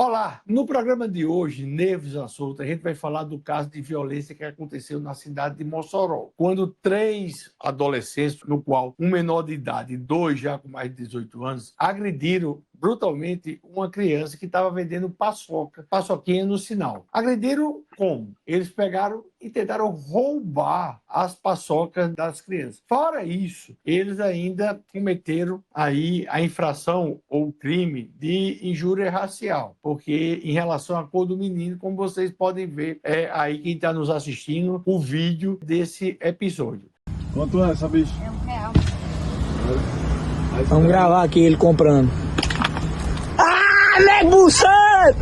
Olá, no programa de hoje, Nervos à Solta, a gente vai falar do caso de violência que aconteceu na cidade de Mossoró, quando 3 adolescentes, no qual um menor de idade e 2 já com mais de 18 anos, agrediram brutalmente uma criança que estava vendendo paçoquinha no sinal. Agrediram como? Eles pegaram e tentaram roubar as paçocas das crianças. Fora isso, eles ainda cometeram aí a infração ou crime de injúria racial, porque em relação à cor do menino, como vocês podem ver, aí quem está nos assistindo, o vídeo desse episódio. Quanto é essa bicha? É R$1. Vamos gravar aqui ele comprando. Ah, nego santo!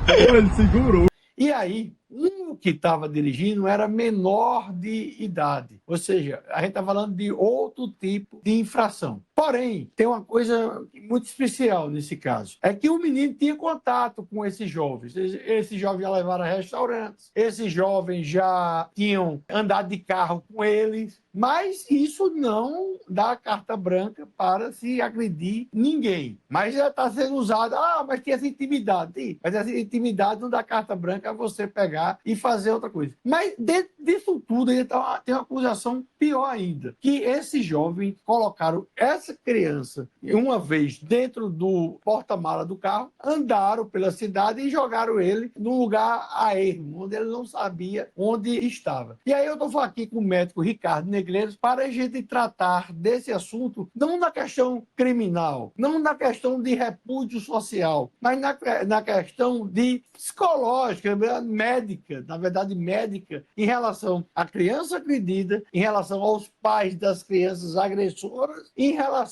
Ele segurou. E aí, um que estava dirigindo era menor de idade. Ou seja, a gente está falando de outro tipo de infração. Porém, tem uma coisa muito especial nesse caso. É que o menino tinha contato com esses jovens. Esses jovens já levaram a restaurantes. Esses jovens já tinham andado de carro com eles. Mas isso não dá carta branca para se agredir ninguém. Mas já está sendo usado. Ah, mas tem essa intimidade. Mas essa intimidade não dá carta branca a você pegar e fazer outra coisa. Mas dentro disso tudo tem uma acusação pior ainda. Que esses jovens colocaram essa criança uma vez dentro do porta-mala do carro, andaram pela cidade e jogaram ele num lugar a ermo, onde ele não sabia onde estava. E aí eu estou falando aqui com o médico Ricardo Negreiros para a gente tratar desse assunto, não na questão criminal, não na questão de repúdio social, mas na questão de psicológica, médica, na verdade médica, em relação à criança agredida, em relação aos pais das crianças agressoras, em relação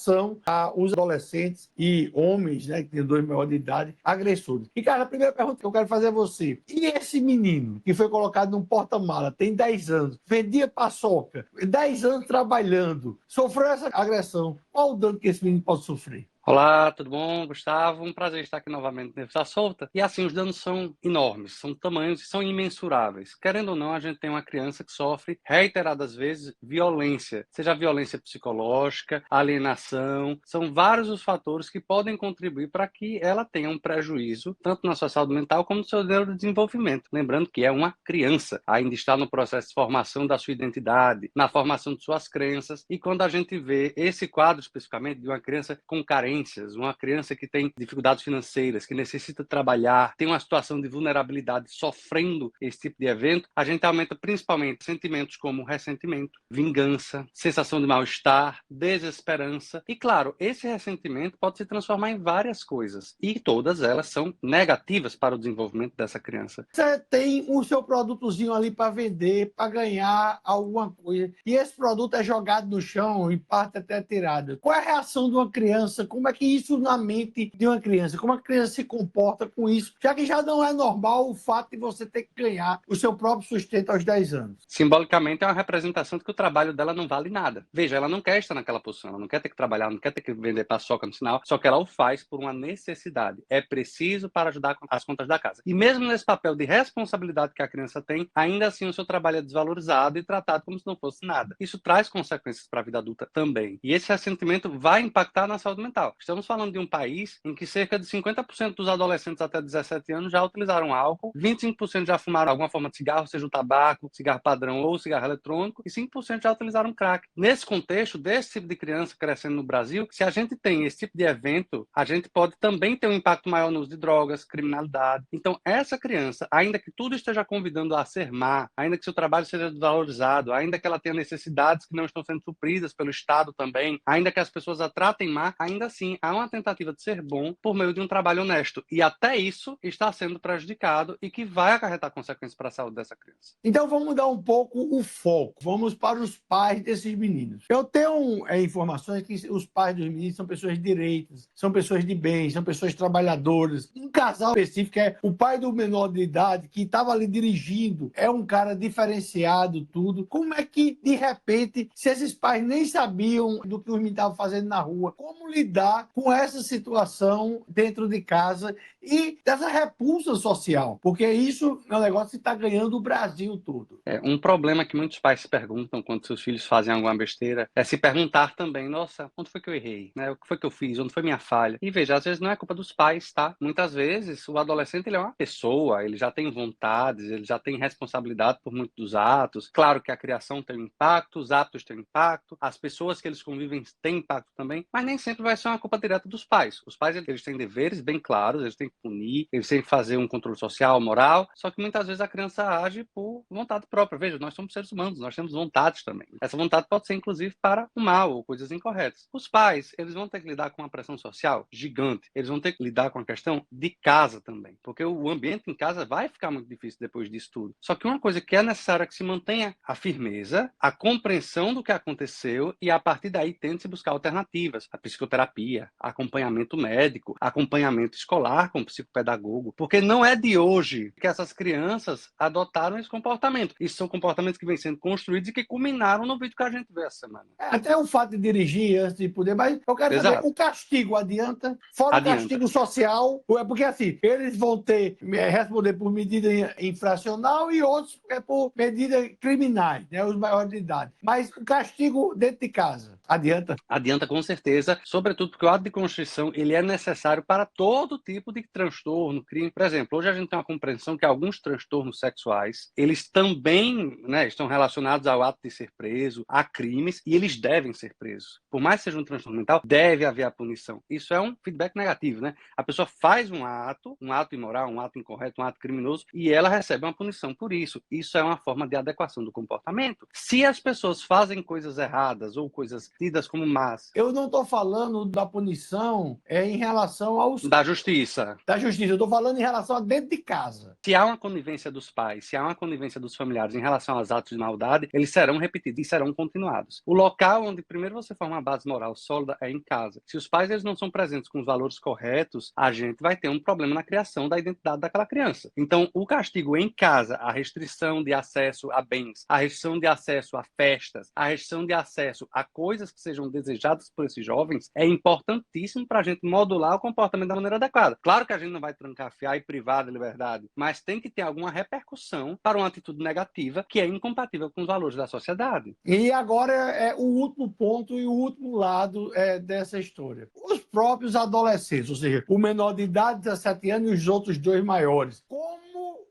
aos adolescentes e homens, né, que têm 2 maiores de idade, agressores. E, cara, a primeira pergunta que eu quero fazer a você: e esse menino que foi colocado num porta-mala, tem 10 anos, vendia paçoca, 10 anos trabalhando, sofreu essa agressão, qual o dano que esse menino pode sofrer? Olá, tudo bom? Gustavo, um prazer estar aqui novamente no Nervos à Solta. E assim, os danos são enormes, são tamanhos e são imensuráveis. Querendo ou não, a gente tem uma criança que sofre reiteradas vezes violência, seja violência psicológica, alienação, são vários os fatores que podem contribuir para que ela tenha um prejuízo, tanto na sua saúde mental como no seu neurodesenvolvimento. Lembrando que é uma criança, ainda está no processo de formação da sua identidade, na formação de suas crenças, e quando a gente vê esse quadro especificamente de uma criança com carência, uma criança que tem dificuldades financeiras, que necessita trabalhar, tem uma situação de vulnerabilidade, sofrendo esse tipo de evento, a gente aumenta principalmente sentimentos como ressentimento, vingança, sensação de mal-estar, desesperança. E, claro, esse ressentimento pode se transformar em várias coisas. E todas elas são negativas para o desenvolvimento dessa criança. Você tem o seu produtozinho ali para vender, para ganhar alguma coisa, e esse produto é jogado no chão, em parte até tirado. Qual é a reação de uma criança? Como é que isso na mente de uma criança? Como a criança se comporta com isso? Já que já não é normal o fato de você ter que ganhar o seu próprio sustento aos 10 anos. Simbolicamente é uma representação de que o trabalho dela não vale nada. Veja, ela não quer estar naquela posição, ela não quer ter que trabalhar, não quer ter que vender paçoca no sinal, só que ela o faz por uma necessidade. É preciso para ajudar as contas da casa. E mesmo nesse papel de responsabilidade que a criança tem, ainda assim o seu trabalho é desvalorizado e tratado como se não fosse nada. Isso traz consequências para a vida adulta também. E esse ressentimento vai impactar na saúde mental. Estamos falando de um país em que cerca de 50% dos adolescentes até 17 anos já utilizaram álcool, 25% já fumaram alguma forma de cigarro, seja o tabaco, cigarro padrão ou cigarro eletrônico, e 5% já utilizaram crack. Nesse contexto, desse tipo de criança crescendo no Brasil, se a gente tem esse tipo de evento, a gente pode também ter um impacto maior no uso de drogas, criminalidade. Então, essa criança, ainda que tudo esteja convidando a ser má, ainda que seu trabalho seja desvalorizado, ainda que ela tenha necessidades que não estão sendo supridas pelo Estado também, ainda que as pessoas a tratem má, ainda assim há uma tentativa de ser bom por meio de um trabalho honesto. E até isso está sendo prejudicado e que vai acarretar consequências para a saúde dessa criança. Então vamos mudar um pouco o foco. Vamos para os pais desses meninos. Eu tenho informações que os pais dos meninos são pessoas direitas, são pessoas de bem, são pessoas trabalhadoras. Um casal específico é o pai do menor de idade que estava ali dirigindo, é um cara diferenciado, tudo. Como é que, de repente, se esses pais nem sabiam do que os meninos estavam fazendo na rua, como lidar com essa situação dentro de casa e dessa repulsa social? Porque isso é um negócio que está ganhando o Brasil todo. Um problema que muitos pais se perguntam quando seus filhos fazem alguma besteira é se perguntar também, nossa, onde foi que eu errei? Né? O que foi que eu fiz? Onde foi minha falha? E veja, às vezes não é culpa dos pais, tá? Muitas vezes vezes, o adolescente ele é uma pessoa, ele já tem vontades, ele já tem responsabilidade por muitos dos atos. Claro que a criação tem um impacto, os atos têm um impacto, as pessoas que eles convivem têm impacto também, mas nem sempre vai ser uma culpa direta dos pais. Os pais eles têm deveres bem claros, eles têm que punir, eles têm que fazer um controle social, moral, só que muitas vezes a criança age por vontade própria. Veja, nós somos seres humanos, nós temos vontades também. Essa vontade pode ser, inclusive, para o mal ou coisas incorretas. Os pais, eles vão ter que lidar com uma pressão social gigante, eles vão ter que lidar com a questão de casa também, porque o ambiente em casa vai ficar muito difícil depois disso tudo. Só que uma coisa que é necessária é que se mantenha a firmeza, a compreensão do que aconteceu e a partir daí tente-se buscar alternativas, a psicoterapia, acompanhamento médico, acompanhamento escolar com psicopedagogo, porque não é de hoje que essas crianças adotaram esse comportamento. Isso são comportamentos que vêm sendo construídos e que culminaram no vídeo que a gente viu essa semana. Até o fato de dirigir antes de poder, mas eu quero saber, o castigo adianta? Fora o castigo social, porque assim, eles vão ter responder por medida infracional e outros por medidas criminais, né, os maiores de idade. Mas o castigo dentro de casa, adianta? Adianta com certeza, sobretudo porque o ato de constrição ele é necessário para todo tipo de transtorno, crime. Por exemplo, hoje a gente tem uma compreensão que alguns transtornos sexuais, eles também, né, estão relacionados ao ato de ser preso, a crimes, e eles devem ser presos. Por mais que seja um transtorno mental, deve haver a punição. Isso é um feedback negativo, né? A pessoa faz um ato imoral, um ato incorreto, um ato criminoso, e ela recebe uma punição por isso. Isso é uma forma de adequação do comportamento. Se as pessoas fazem coisas erradas ou coisas tidas como más... Eu não estou falando da punição em relação aos... Da justiça. Da justiça. Eu estou falando em relação a dentro de casa. Se há uma conivência dos pais, se há uma conivência dos familiares em relação aos atos de maldade, eles serão repetidos e serão continuados. O local onde primeiro você forma uma base moral sólida é em casa. Se os pais eles não são presentes com os valores corretos, a gente vai ter um problema na criação da identidade daquela criança. Então, o castigo em casa, a restrição de acesso a bens, a restrição de acesso a festas, a restrição de acesso a coisas que sejam desejadas por esses jovens, é importantíssimo para a gente modular o comportamento da maneira adequada. Claro que a gente não vai trancafiar e privar da liberdade, mas tem que ter alguma repercussão para uma atitude negativa que é incompatível com os valores da sociedade. E agora é o último ponto e o último lado dessa história. Os próprios adolescentes, ou seja, o menor de idade, 17 anos, e os outros dois maiores. Como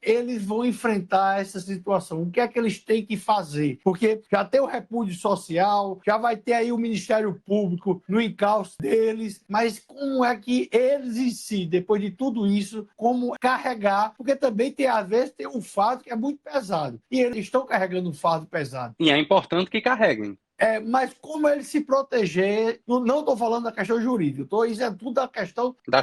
eles vão enfrentar essa situação? O que é que eles têm que fazer? Porque já tem o repúdio social, já vai ter aí o Ministério Público no encalço deles, mas como é que eles em si, depois de tudo isso, como carregar? Porque também tem, às vezes, tem um fardo que é muito pesado. E eles estão carregando um fardo pesado. E é importante que carreguem. Mas como ele se proteger, não estou falando da questão jurídica, isso é tudo da questão da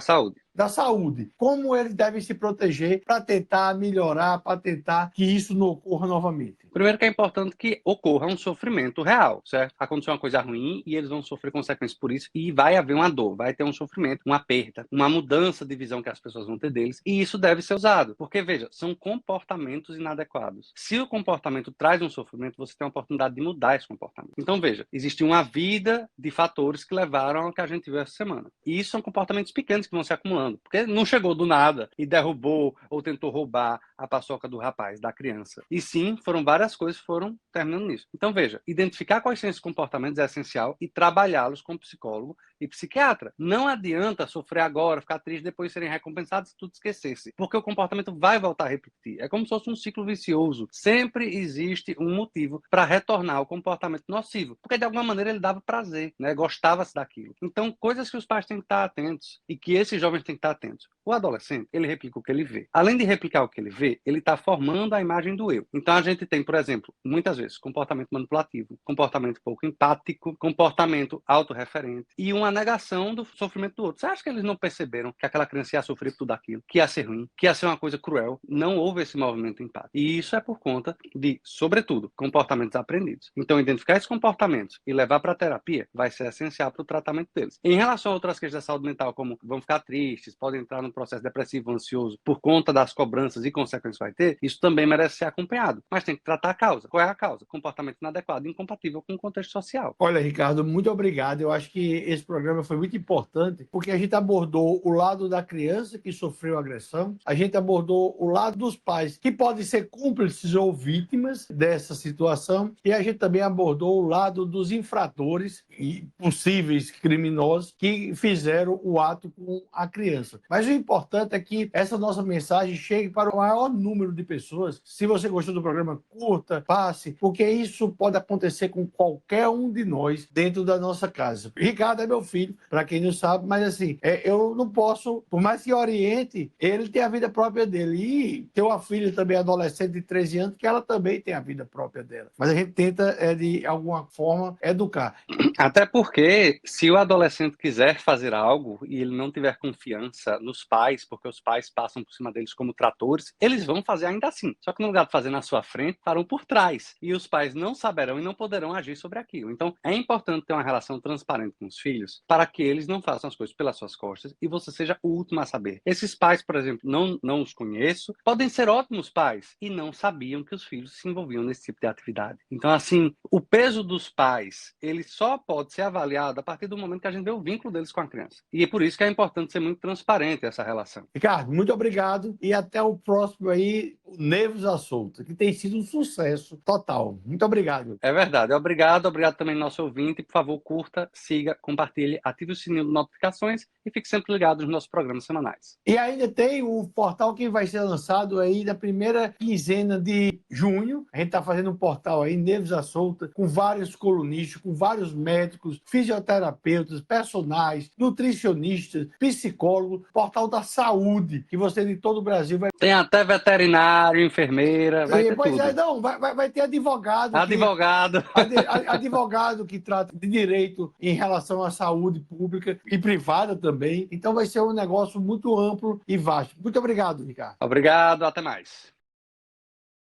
saúde. Como eles devem se proteger para tentar melhorar, para tentar que isso não ocorra novamente? Primeiro que é importante que ocorra um sofrimento real, certo? Aconteceu uma coisa ruim e eles vão sofrer consequências por isso e vai haver uma dor, vai ter um sofrimento, uma perda, uma mudança de visão que as pessoas vão ter deles e isso deve ser usado. Porque, veja, são comportamentos inadequados. Se o comportamento traz um sofrimento, você tem a oportunidade de mudar esse comportamento. Então, veja, existe uma vida de fatores que levaram ao que a gente viu essa semana. E isso são comportamentos pequenos que vão se acumulando. Porque não chegou do nada e derrubou ou tentou roubar a paçoca do rapaz, da criança. E sim, foram várias coisas que foram terminando nisso. Então, veja, identificar quais são esses comportamentos é essencial e trabalhá-los com psicólogo e psiquiatra. Não adianta sofrer agora, ficar triste, depois serem recompensados e tudo esquecesse. Porque o comportamento vai voltar a repetir. É como se fosse um ciclo vicioso. Sempre existe um motivo para retornar ao comportamento nocivo. Porque, de alguma maneira, ele dava prazer, né? Gostava-se daquilo. Então, coisas que os pais têm que estar atentos e que esses jovens têm que estar atentos. O adolescente, ele replica o que ele vê. Além de replicar o que ele vê, ele está formando a imagem do eu. Então, a gente tem, por exemplo, muitas vezes, comportamento manipulativo, comportamento pouco empático, comportamento autorreferente e uma negação do sofrimento do outro. Você acha que eles não perceberam que aquela criança ia sofrer por tudo aquilo, que ia ser ruim, que ia ser uma coisa cruel? Não houve esse movimento empático. E isso é por conta de, sobretudo, comportamentos aprendidos. Então, identificar esses comportamentos e levar para a terapia vai ser essencial para o tratamento deles. Em relação a outras questões da saúde mental, como vão ficar tristes, podem entrar num processo depressivo, ansioso, por conta das cobranças e consequências que vai ter, isso também merece ser acompanhado. Mas tem que tratar a causa. Qual é a causa? Comportamento inadequado e incompatível com o contexto social. Olha, Ricardo, muito obrigado. Eu acho que esse programa foi muito importante, porque a gente abordou o lado da criança que sofreu agressão, a gente abordou o lado dos pais, que podem ser cúmplices ou vítimas dessa situação, e a gente também abordou o lado dos infratores e possíveis criminosos que fizeram o ato com a criança. Mas o importante é que essa nossa mensagem chegue para o maior número de pessoas. Se você gostou do programa, curta, passe, porque isso pode acontecer com qualquer um de nós dentro da nossa casa. Ricardo é meu filho, para quem não sabe, mas assim, eu não posso, por mais que oriente, ele tem a vida própria dele. E tem uma filha também adolescente de 13 anos, que ela também tem a vida própria dela. Mas a gente tenta, de alguma forma, educar. Até porque, se o adolescente quiser fazer algo e ele não tiver confiança nos pais, porque os pais passam por cima deles como tratores, eles vão fazer ainda assim. Só que no lugar de fazer na sua frente, farão por trás. E os pais não saberão e não poderão agir sobre aquilo. Então, é importante ter uma relação transparente com os filhos para que eles não façam as coisas pelas suas costas e você seja o último a saber. Esses pais, por exemplo, não os conheço, podem ser ótimos pais e não sabiam que os filhos se envolviam nesse tipo de atividade. Então, assim, o peso dos pais, ele só pode ser avaliado a partir do momento que a gente vê o vínculo deles com a criança. E é por isso que é importante ser muito transparente essa relação. Ricardo, muito obrigado e até o próximo aí, o Nervos à Solta, que tem sido um sucesso total. Muito obrigado. É verdade. Obrigado também nosso ouvinte. Por favor, curta, siga, compartilhe, ative o sininho de notificações e fique sempre ligado nos nossos programas semanais. E ainda tem o portal que vai ser lançado aí na primeira quinzena de junho. A gente está fazendo um portal aí, Nervos à Solta, com vários colunistas, com vários médicos, fisioterapeutas, personagens, nutricionistas, psicólogos, portal da saúde, que você de todo o Brasil vai... Tem até veterinário, enfermeira, vai ter Pois tudo. Não, vai ter advogado. Advogado. Advogado que trata de direito em relação à saúde pública e privada também. Então vai ser um negócio muito amplo e vasto. Muito obrigado, Ricardo. Obrigado, até mais.